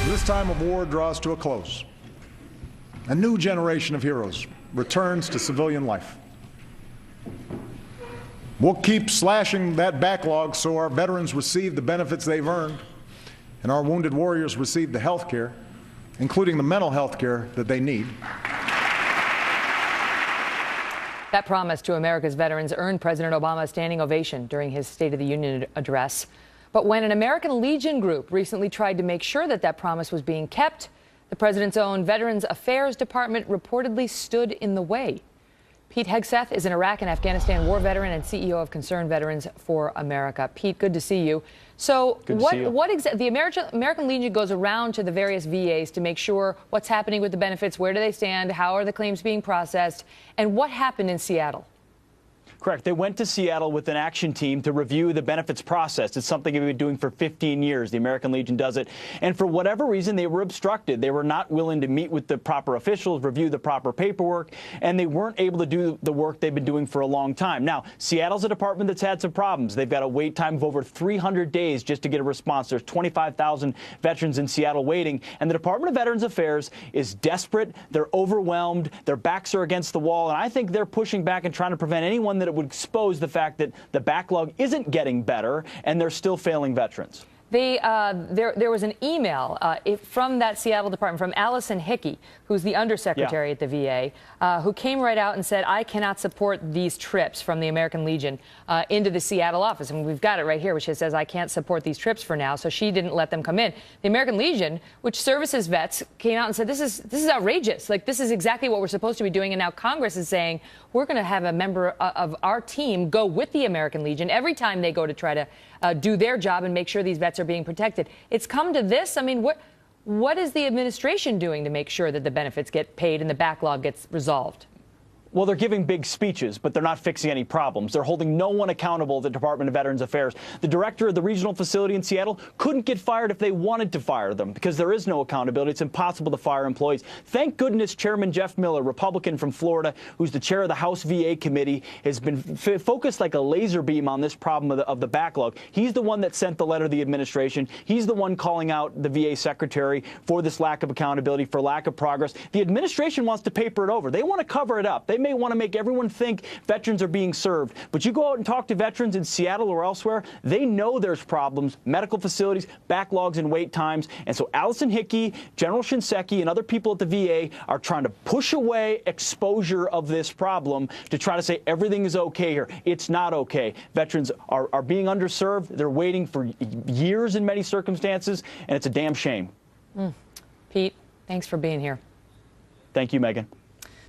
This time of war draws to a close. A new generation of heroes returns to civilian life. We'll keep slashing that backlog so our veterans receive the benefits they've earned and our wounded warriors receive the health care, including the mental health care that they need. That promise to America's veterans earned President Obama a standing ovation during his State of the Union address. But when an American Legion group recently tried to make sure that that promise was being kept, the president's own Veterans Affairs Department reportedly stood in the way. Pete Hegseth is an Iraq and Afghanistan war veteran and CEO of Concerned Veterans for America. Pete, good to see you. So the American Legion goes around to the various VAs to make sure what's happening with the benefits, where do they stand, how are the claims being processed, and what happened in Seattle? Correct. They went to Seattle with an action team to review the benefits process. It's something they've been doing for 15 years. The American Legion does it. And for whatever reason, they were obstructed. They were not willing to meet with the proper officials, review the proper paperwork, and they weren't able to do the work they've been doing for a long time. Now, Seattle's a department that's had some problems. They've got a wait time of over 300 days just to get a response. There's 25,000 veterans in Seattle waiting. And the Department of Veterans Affairs is desperate. They're overwhelmed. Their backs are against the wall. And I think they're pushing back and trying to prevent anyone that it would expose the fact that the backlog isn't getting better and they're still failing veterans. There was an email from that Seattle department from Allison Hickey, who's the undersecretary at the VA, who came right out and said, I cannot support these trips from the American Legion into the Seattle office. And we've got it right here, which says, I can't support these trips for now. So she didn't let them come in. The American Legion, which services vets, came out and said, this is outrageous. Like, this is exactly what we're supposed to be doing. And now Congress is saying, we're going to have a member of our team go with the American Legion every time they go to try to do their job and make sure these vets are being protected. It's come to this. I mean, what is the administration doing to make sure that the benefits get paid and the backlog gets resolved? Well, they're giving big speeches, but they're not fixing any problems. They're holding no one accountable at the Department of Veterans Affairs. The director of the regional facility in Seattle couldn't get fired if they wanted to fire them because there is no accountability. It's impossible to fire employees. Thank goodness Chairman Jeff Miller, Republican from Florida, who's the chair of the House VA committee, has been focused like a laser beam on this problem of the backlog. He's the one that sent the letter to the administration. He's the one calling out the VA secretary for this lack of accountability, for lack of progress. The administration wants to paper it over. They want to cover it up. They may want to make everyone think veterans are being served. But you go out and talk to veterans in Seattle or elsewhere, they know there's problems, medical facilities, backlogs, and wait times. And so Allison Hickey, General Shinseki, and other people at the VA are trying to push away exposure of this problem to try to say everything is okay here. It's not okay. Veterans are being underserved. They're waiting for years in many circumstances, and it's a damn shame. Pete, thanks for being here. Thank you, Megan.